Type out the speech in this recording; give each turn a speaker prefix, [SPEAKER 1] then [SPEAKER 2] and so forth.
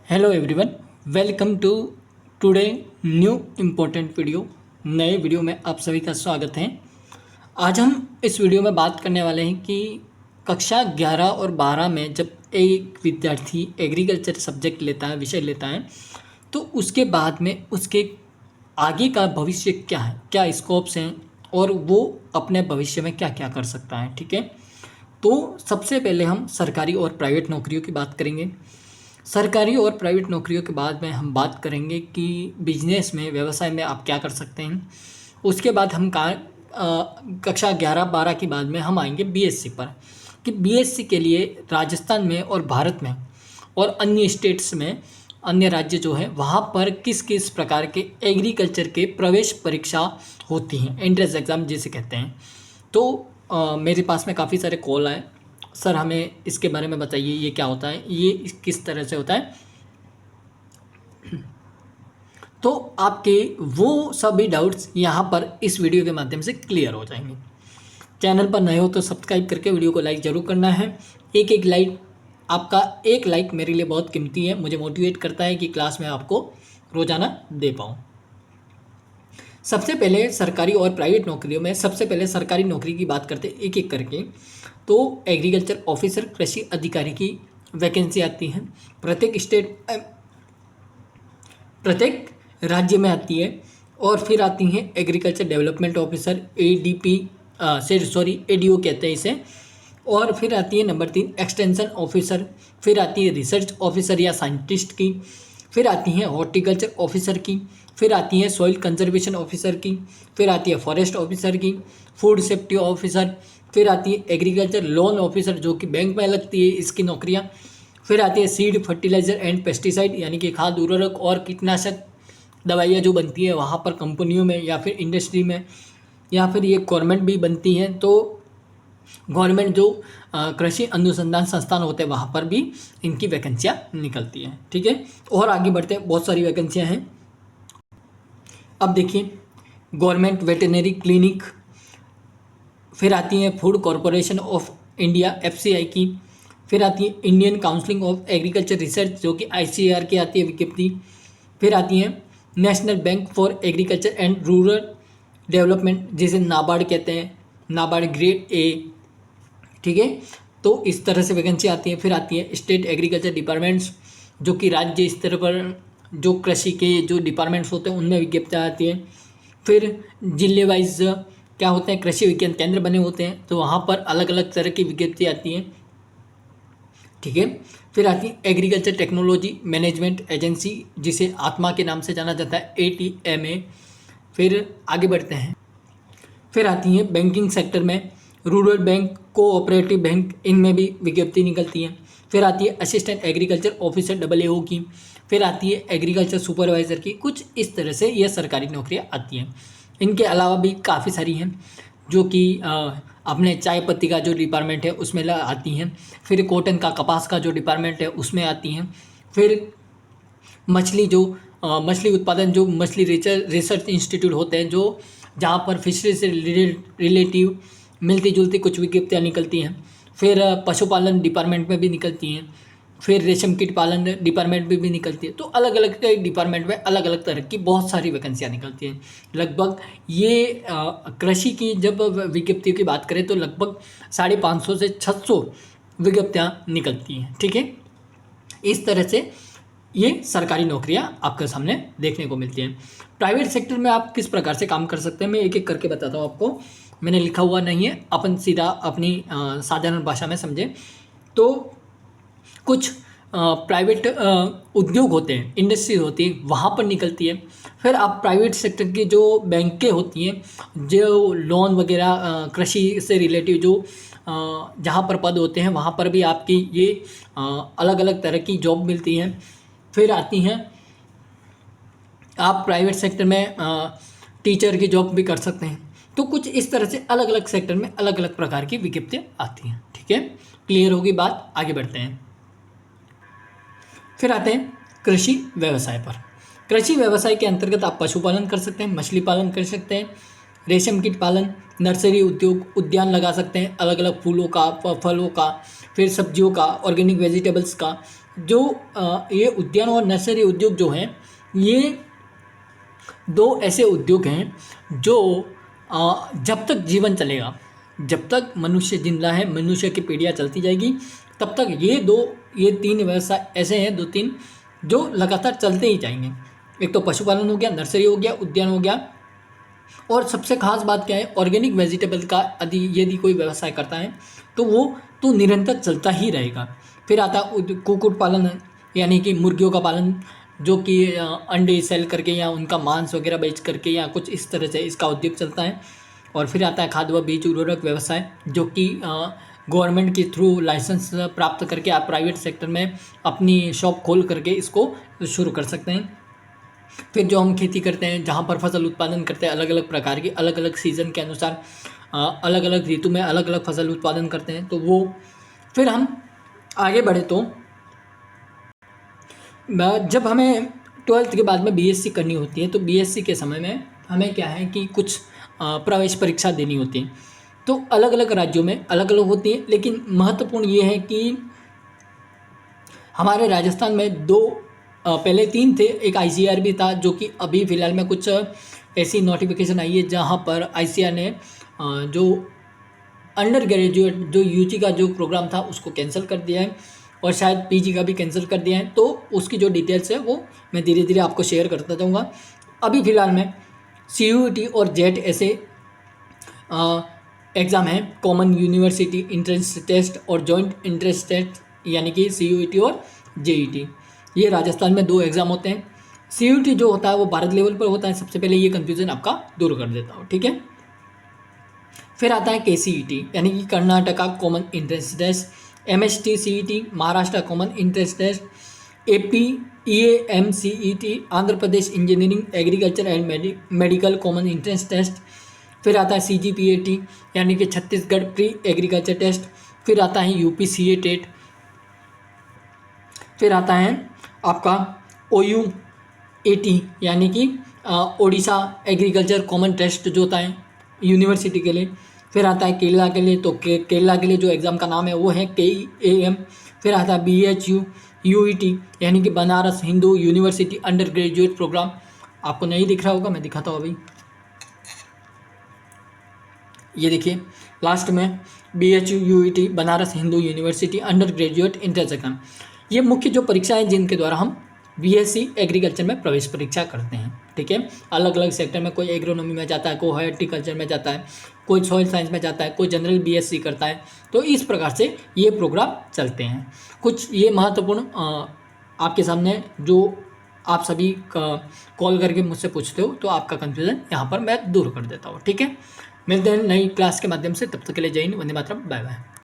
[SPEAKER 1] Hello everyone, welcome to today new important video. नए video में आप सभी का स्वागत है। आज हम इस वीडियो में बात करने वाले हैं कि कक्षा 11 और 12 में जब एक विद्यार्थी एग्रीकल्चर सब्जेक्ट लेता है, विषय लेता है, तो उसके बाद में उसके आगे का भविष्य क्या है, क्या स्कोप्स हैं और वो अपने भविष्य में क्या क्या कर सकता है। ठीक है, तो सबसे पहले हम सरकारी और प्राइवेट नौकरियों की बात करेंगे। सरकारी और प्राइवेट नौकरियों के बाद में हम बात करेंगे कि बिजनेस में, व्यवसाय में आप क्या कर सकते हैं। उसके बाद हम कक्षा 11-12 के बाद में हम आएंगे बीएससी पर, कि बीएससी के लिए राजस्थान में और भारत में और अन्य स्टेट्स में, अन्य राज्य जो है वहाँ पर किस किस प्रकार के एग्रीकल्चर के प्रवेश परीक्षा होती हैं, एंट्रेंस एग्ज़ाम जिसे कहते हैं। तो मेरे पास में काफ़ी सारे कॉल आए, सर हमें इसके बारे में बताइए, ये क्या होता है, ये किस तरह से होता है। तो आपके वो सभी डाउट्स यहाँ पर इस वीडियो के माध्यम से क्लियर हो जाएंगे। चैनल पर नए हो तो सब्सक्राइब करके वीडियो को लाइक ज़रूर करना है। एक लाइक, आपका एक लाइक मेरे लिए बहुत कीमती है, मुझे मोटिवेट करता है कि क्लास में आपको रोज़ाना दे पाऊँ। सबसे पहले सरकारी और प्राइवेट नौकरियों में सबसे पहले सरकारी नौकरी की बात करते एक एक करके। तो एग्रीकल्चर ऑफिसर, कृषि अधिकारी की वैकेंसी आती है, प्रत्येक राज्य में आती है। और फिर आती हैं agriculture development officer, ADP ADO कहते हैं इसे। और फिर आती है नंबर 3 एक्सटेंशन ऑफिसर। फिर आती है रिसर्च ऑफिसर या साइंटिस्ट की। फिर आती हैं हॉर्टिकल्चर ऑफिसर की। फिर आती है सॉइल कंजर्वेशन ऑफिसर की। फिर आती है फॉरेस्ट ऑफिसर की, फूड सेफ्टी ऑफिसर। फिर आती है एग्रीकल्चर लोन ऑफिसर, जो कि बैंक में लगती है इसकी नौकरियाँ। फिर आती है सीड, फर्टिलाइजर एंड पेस्टिसाइड, यानी कि खाद, उर्वरक और कीटनाशक दवाइयाँ जो बनती है वहाँ पर कंपनियों में या फिर इंडस्ट्री में, या फिर ये गवर्नमेंट भी बनती हैं। तो गवर्नमेंट जो कृषि अनुसंधान संस्थान होते हैं वहाँ पर भी इनकी वैकेंसियाँ निकलती हैं। ठीक है, और आगे बढ़ते हैं, बहुत सारी वैकेंसियाँ हैं। अब देखिए, गवर्नमेंट वेटरनरी क्लिनिक। फिर आती है food corporation of India, FCI की। फिर आती है Indian counselling of agriculture research, जो कि आईसीएआर की आती है विज्ञप्ति। फिर आती है national bank for agriculture and rural development, जिसे नाबार्ड कहते हैं, नाबार्ड ग्रेड ए। ठीक है, तो इस तरह से वैकेंसी आती है। फिर आती है स्टेट एग्रीकल्चर डिपार्टमेंट्स, जो कि राज्य स्तर पर जो कृषि के जो डिपार्टमेंट्स होते हैं उनमें विज्ञप्तियाँ आती हैं। फिर जिले वाइज क्या होते हैं, कृषि विज्ञान केंद्र बने होते हैं, तो वहाँ पर अलग अलग तरह की विज्ञप्ति आती हैं। ठीक है, फिर आती है एग्रीकल्चर टेक्नोलॉजी मैनेजमेंट एजेंसी, जिसे आत्मा के नाम से जाना जाता है, ATMA। फिर आगे बढ़ते हैं, फिर आती है बैंकिंग सेक्टर में रूरल बैंक, कोऑपरेटिव बैंक, इनमें भी विज्ञप्ति निकलती है। फिर आती है असिस्टेंट एग्रीकल्चर ऑफिसर AA की। फिर आती है एग्रीकल्चर सुपरवाइज़र की। कुछ इस तरह से यह सरकारी नौकरियां आती हैं। इनके अलावा भी काफ़ी सारी हैं, जो कि अपने चाय पत्ती का जो डिपार्टमेंट है उसमें आती हैं। फिर कॉटन का, कपास का जो डिपार्टमेंट है उसमें आती हैं। फिर मछली मछली उत्पादन, जो मछली रिसर्च इंस्टीट्यूट होते हैं, जो जहाँ पर फिशरी से रिलेटिव मिलती जुलती कुछ विज्ञप्तियाँ निकलती हैं। फिर पशुपालन डिपार्टमेंट में भी निकलती हैं। फिर रेशम कीट पालन डिपार्टमेंट में भी निकलती है। तो अलग अलग डिपार्टमेंट में अलग अलग तरह की बहुत सारी वैकेंसियाँ निकलती हैं। लगभग ये कृषि की जब विज्ञप्तियों की बात करें तो लगभग 550 से 600 विज्ञप्तियाँ निकलती हैं। ठीक है, इस तरह से ये सरकारी नौकरियां आपके सामने देखने को मिलती हैं। प्राइवेट सेक्टर में आप किस प्रकार से काम कर सकते हैं, मैं एक एक करके बताता हूँ आपको। मैंने लिखा हुआ नहीं है, अपन सीधा अपनी साधारण भाषा में समझें। तो कुछ प्राइवेट उद्योग होते हैं, इंडस्ट्री होती है, वहाँ पर निकलती है। फिर आप प्राइवेट सेक्टर की जो बैंकें होती हैं, जो लोन वगैरह कृषि से रिलेटिव जो जहाँ पर पद होते हैं वहाँ पर भी आपकी ये अलग अलग तरह की जॉब मिलती हैं। फिर आती हैं, आप प्राइवेट सेक्टर में टीचर की जॉब भी कर सकते हैं। तो कुछ इस तरह से अलग अलग सेक्टर में अलग अलग प्रकार की विज्ञप्तियाँ आती हैं। ठीक है, क्लियर होगी बात, आगे बढ़ते हैं। फिर आते हैं कृषि व्यवसाय पर। कृषि व्यवसाय के अंतर्गत आप पशुपालन कर सकते हैं, मछली पालन कर सकते हैं, रेशम कीट पालन, नर्सरी उद्योग, उद्यान लगा सकते हैं, अलग अलग फूलों का, फलों का, फिर सब्जियों का, ऑर्गेनिक वेजिटेबल्स का, जो ये उद्यान और नर्सरी उद्योग जो हैं, ये दो ऐसे उद्योग हैं जो जब तक जीवन चलेगा, जब तक मनुष्य जिंदा है, मनुष्य की पीढ़ियाँ चलती जाएगी, तब तक ये तीन व्यवसाय ऐसे हैं, दो तीन जो लगातार चलते ही जाएंगे। एक तो पशुपालन हो गया, नर्सरी हो गया, उद्यान हो गया, और सबसे खास बात क्या है, ऑर्गेनिक वेजिटेबल का यदि कोई व्यवसाय करता है तो वो तो निरंतर चलता ही रहेगा। फिर आता है कुक्कुट पालन, यानी कि मुर्गियों का पालन, जो कि अंडे सेल करके या उनका मांस वगैरह बेच करके या कुछ इस तरह से इसका उद्योग चलता है। और फिर आता है खाद व बीज उर्वरक व्यवसाय, जो कि गवर्नमेंट के थ्रू लाइसेंस प्राप्त करके आप प्राइवेट सेक्टर में अपनी शॉप खोल करके इसको शुरू कर सकते हैं। फिर जो हम खेती करते हैं, जहाँ पर फसल उत्पादन करते हैं, अलग अलग प्रकार की, अलग अलग सीज़न के अनुसार अलग अलग ऋतु में अलग अलग फसल उत्पादन करते हैं, तो वो फिर हम आगे बढ़े तो जब हमें 12th के बाद में बीएससी करनी होती है, तो बीएससी के समय में हमें क्या है कि कुछ प्रवेश परीक्षा देनी होती है। तो अलग अलग राज्यों में अलग अलग होती है, लेकिन महत्वपूर्ण ये है कि हमारे राजस्थान में पहले 3 थे, एक आईसीआर भी था, जो कि अभी फ़िलहाल में कुछ ऐसी नोटिफिकेशन आई है जहाँ पर आईसीआर ने जो अंडर ग्रेजुएट जो यूजी का जो प्रोग्राम था उसको कैंसिल कर दिया है, और शायद पीजी का भी कैंसिल कर दिया है। तो उसकी जो डिटेल्स है वो मैं धीरे धीरे आपको शेयर करता जाऊँगा। अभी फ़िलहाल में सीयूईटी और जेट ऐसे एग्ज़ाम हैं, कॉमन यूनिवर्सिटी इंट्रेंस टेस्ट और जॉइंट इंट्रेंस टेस्ट, यानी कि सीयूईटी और जेईटी। ये राजस्थान में 2 एग्ज़ाम होते हैं। सीयूईटी जो होता है वो भारत लेवल पर होता है। सबसे पहले ये कन्फ्यूज़न आपका दूर कर देता हूँ, ठीक है। फिर आता है केसीईटी, यानी कि Karnataka common entrance test, MST CET Maharashtra common entrance test, AP EAMCET Andhra Pradesh engineering agriculture and medical common entrance test. फिर आता है सीजीपीएटी, यानी कि छत्तीसगढ़ प्री एग्रीकल्चर टेस्ट। फिर आता है यूपीसीए टेट। फिर आता है आपका OUAT, यानी कि ओडिशा एग्रीकल्चर कॉमन टेस्ट जो होता है यूनिवर्सिटी के लिए। फिर आता है केरला के लिए, तो केरला के लिए जो एग्ज़ाम का नाम है वो है KEAM। फिर आता है BHUUET, यानी कि Banaras Hindu university undergraduate programme. आपको नहीं दिख रहा होगा, मैं दिखाता हूँ अभी, ये देखिए लास्ट में BHUUET Banaras Hindu university under graduate entrance exam. ये मुख्य जो परीक्षा है जिनके द्वारा हम बीएससी एग्रीकल्चर में प्रवेश परीक्षा करते हैं, ठीक है। अलग अलग सेक्टर में, कोई एग्रोनॉमी में जाता है, कोई हॉर्टिकल्चर में जाता है, कोई सॉइल साइंस में जाता है, कोई जनरल बीएससी करता है। तो इस प्रकार से ये प्रोग्राम चलते हैं। कुछ ये महत्वपूर्ण आपके सामने जो आप सभी कॉल करके मुझसे पूछते हो, तो आपका कन्फ्यूज़न यहाँ पर मैं दूर कर देता हूँ, ठीक है। मिलते हैं नई क्लास के माध्यम से, तब तक के लिए जय हिंद, वंदे मातरम, बाय बाय।